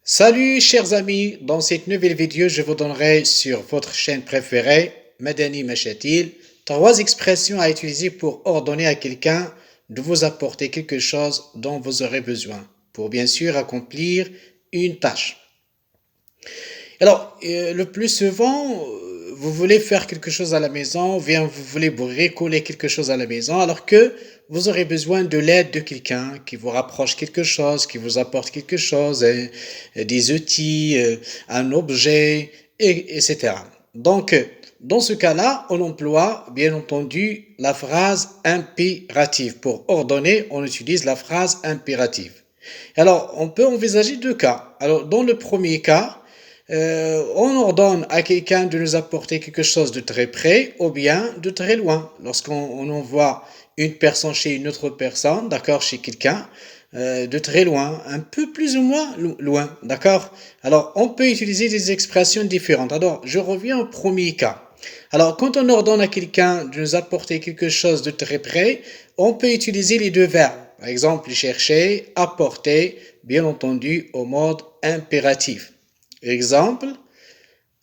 Salut chers amis, dans cette nouvelle vidéo, je vous donnerai sur votre chaîne préférée, Madani Machatil, trois expressions à utiliser pour ordonner à quelqu'un de vous apporter quelque chose dont vous aurez besoin, pour bien sûr accomplir une tâche. Alors, le plus souvent, vous voulez faire quelque chose à la maison, ou bien vous voulez bricoler quelque chose à la maison, alors que vous aurez besoin de l'aide de quelqu'un qui vous rapproche quelque chose, qui vous apporte quelque chose, des outils, un objet, etc. Donc, dans ce cas-là, on emploie bien entendu la phrase impérative. Pour ordonner, on utilise la phrase impérative. Alors, on peut envisager deux cas. Alors, dans le premier cas, on ordonne à quelqu'un de nous apporter quelque chose de très près ou bien de très loin. Lorsqu'on envoie une personne chez une autre personne, d'accord, chez quelqu'un, de très loin, un peu plus ou moins loin, d'accord. Alors, on peut utiliser des expressions différentes. Alors, je reviens au premier cas. Alors, quand on ordonne à quelqu'un de nous apporter quelque chose de très près, on peut utiliser les deux verbes. Par exemple, chercher, apporter, bien entendu, au mode impératif. Exemple,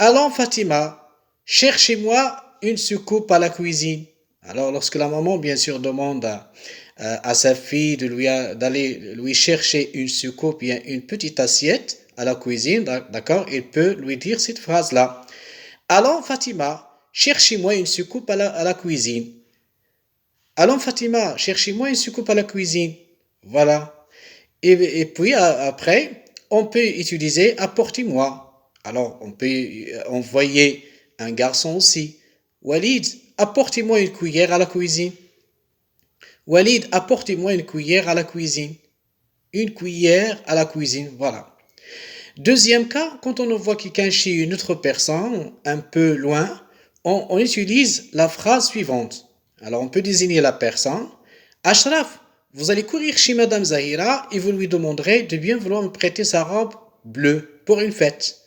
allons Fatima, cherchez-moi une soucoupe à la cuisine. Alors, lorsque la maman, bien sûr, demande à sa fille d'aller lui chercher une soucoupe, bien une petite assiette à la cuisine, d'accord, il peut lui dire cette phrase-là. Allons Fatima, cherchez-moi une soucoupe à la cuisine. Allons Fatima, cherchez-moi une soucoupe à la cuisine. Voilà. Et puis après, on peut utiliser apportez-moi. Alors, on peut envoyer un garçon aussi. Walid, apportez-moi une cuillère à la cuisine. Walid, apportez-moi une cuillère à la cuisine. Une cuillère à la cuisine, voilà. Deuxième cas, quand on envoie quelqu'un chez une autre personne, un peu loin, on utilise la phrase suivante. Alors, on peut désigner la personne. Ashraf, vous allez courir chez Madame Zahira et vous lui demanderez de bien vouloir me prêter sa robe bleue pour une fête.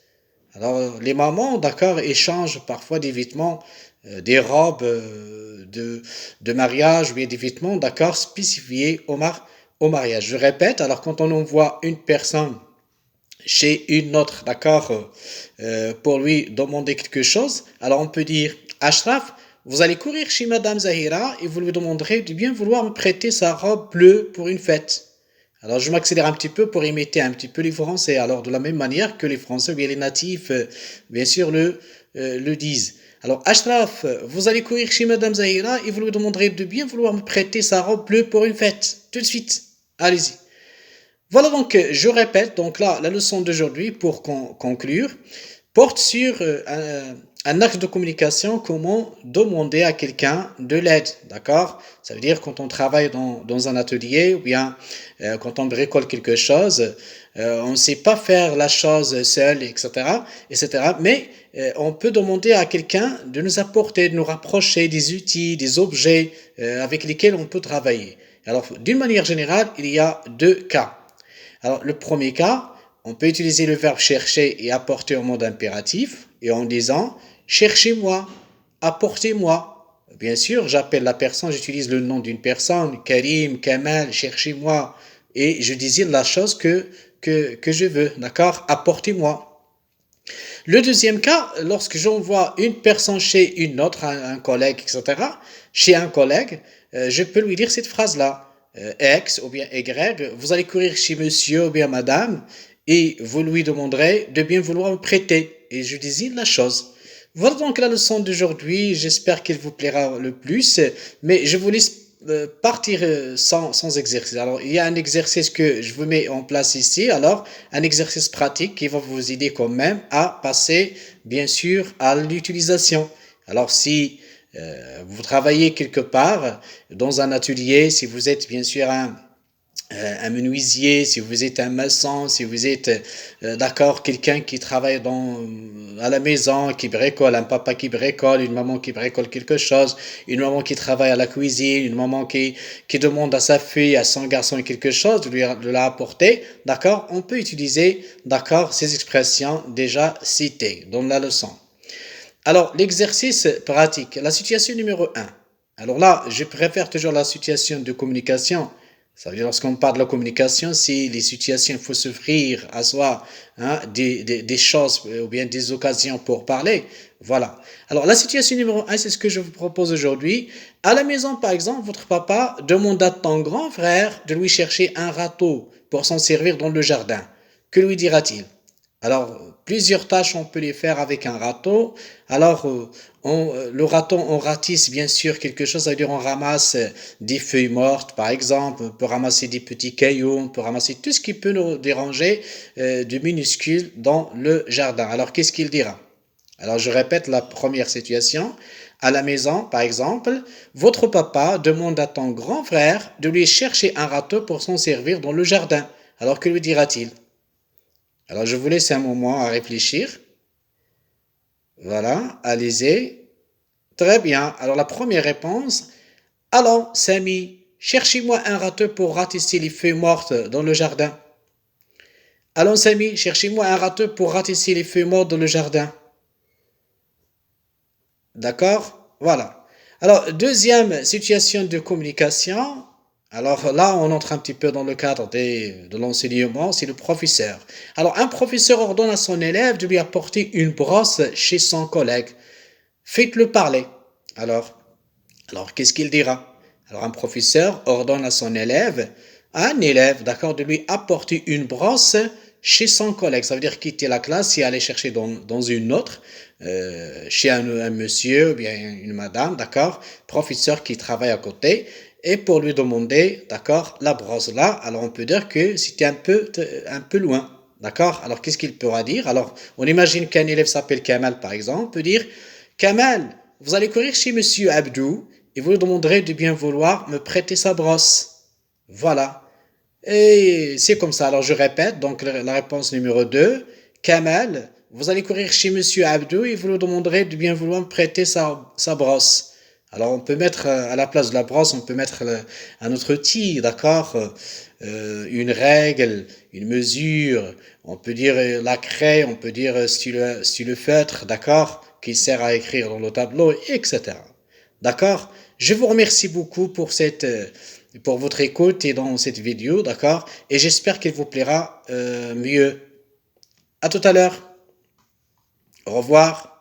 Alors, les mamans, d'accord, échangent parfois des vêtements, des robes de mariage ou bien des vêtements, d'accord, spécifiés au mariage. Je répète, alors quand on envoie une personne chez une autre, d'accord, pour lui demander quelque chose, alors on peut dire, Ashraf, vous allez courir chez Madame Zahira et vous lui demanderez de bien vouloir me prêter sa robe bleue pour une fête. Alors je m'accélère un petit peu pour imiter un petit peu les Français. Alors de la même manière que les Français ou bien les natifs, bien sûr, le disent. Alors Ashraf, vous allez courir chez Madame Zahira et vous lui demanderez de bien vouloir me prêter sa robe bleue pour une fête. Tout de suite. Allez-y. Voilà donc, je répète, donc là, la leçon d'aujourd'hui, pour conclure, porte sur un acte de communication, comment demander à quelqu'un de l'aide, d'accord? Ça veut dire quand on travaille dans un atelier ou bien quand on bricole quelque chose, on ne sait pas faire la chose seul, etc., etc., mais on peut demander à quelqu'un de nous apporter, de nous rapprocher des outils, des objets avec lesquels on peut travailler. Alors, d'une manière générale, il y a deux cas. Alors, le premier cas, on peut utiliser le verbe chercher et apporter au mode impératif et en disant cherchez-moi, apportez-moi. Bien sûr, j'appelle la personne, j'utilise le nom d'une personne, Karim, Kamal, cherchez-moi et je désire la chose que je veux, d'accord? Apportez-moi. Le deuxième cas, lorsque j'envoie une personne chez une autre, un collègue, etc., chez un collègue, je peux lui dire cette phrase-là. X ou bien Y, vous allez courir chez monsieur ou bien madame et vous lui demanderez de bien vouloir me prêter. Et je désigne la chose. Voilà donc la leçon d'aujourd'hui. J'espère qu'elle vous plaira le plus. Mais je vous laisse partir sans exercice. Alors, il y a un exercice que je vous mets en place ici. Alors, un exercice pratique qui va vous aider quand même à passer, bien sûr, à l'utilisation. Alors, si vous travaillez quelque part dans un atelier, si vous êtes bien sûr un menuisier, si vous êtes un maçon, si vous êtes, d'accord, quelqu'un qui travaille à la maison, qui bricole, un papa qui bricole, une maman qui bricole quelque chose, une maman qui travaille à la cuisine, une maman qui demande à sa fille, à son garçon quelque chose, de la apporter, d'accord, on peut utiliser, d'accord, ces expressions déjà citées dans la leçon. Alors, l'exercice pratique, la situation numéro un. Alors là, je préfère toujours la situation de communication Ça veut dire lorsqu'on parle de la communication, si les situations, il faut s'offrir à soi hein, des choses ou bien des occasions pour parler. Voilà. Alors la situation numéro un, c'est ce que je vous propose aujourd'hui. À la maison, par exemple, votre papa demande à ton grand frère de lui chercher un râteau pour s'en servir dans le jardin. Que lui dira-t-il? Alors, plusieurs tâches, on peut les faire avec un râteau. Alors, le râteau, on ratisse bien sûr quelque chose, ça veut dire on ramasse des feuilles mortes, par exemple, on peut ramasser des petits cailloux, on peut ramasser tout ce qui peut nous déranger de minuscule dans le jardin. Alors, qu'est-ce qu'il dira? Alors, je répète la première situation. À la maison, par exemple, votre papa demande à ton grand frère de lui chercher un râteau pour s'en servir dans le jardin. Alors, que lui dira-t-il? Alors, je vous laisse un moment à réfléchir. Voilà, allez-y. Très bien. Alors, la première réponse. Allons, Samy, cherchez-moi un râteau pour ratisser les feuilles mortes dans le jardin. Allons, Samy, cherchez-moi un râteau pour ratisser les feuilles mortes dans le jardin. D'accord? Voilà. Alors, deuxième situation de communication. Alors là, on entre un petit peu dans le cadre de l'enseignement, c'est le professeur. Alors, un professeur ordonne à son élève de lui apporter une brosse chez son collègue. Faites-le parler. Alors, alors qu'est-ce qu'il dira? Alors, un professeur ordonne à un élève, d'accord, de lui apporter une brosse chez son collègue. Ça veut dire quitter la classe et aller chercher dans une autre, chez un monsieur ou bien une madame, d'accord, professeur qui travaille à côté, et pour lui demander, d'accord, la brosse là. Alors, on peut dire que c'était un peu loin. D'accord? Alors, qu'est-ce qu'il pourra dire? Alors, on imagine qu'un élève s'appelle Kamal, par exemple. On peut dire, Kamal, vous allez courir chez Monsieur Abdou et vous lui demanderez de bien vouloir me prêter sa brosse. Voilà. Et c'est comme ça. Alors, je répète. Donc, la réponse numéro 2. Kamal, vous allez courir chez Monsieur Abdou et vous lui demanderez de bien vouloir me prêter sa brosse. Alors, on peut mettre à la place de la brosse, on peut mettre un autre outil, d'accord? Une règle, une mesure, on peut dire la craie, on peut dire stylo feutre, d'accord? Qui sert à écrire dans le tableau, etc. D'accord? Je vous remercie beaucoup pour votre écoute et dans cette vidéo, d'accord? Et j'espère qu'elle vous plaira mieux. À tout à l'heure. Au revoir.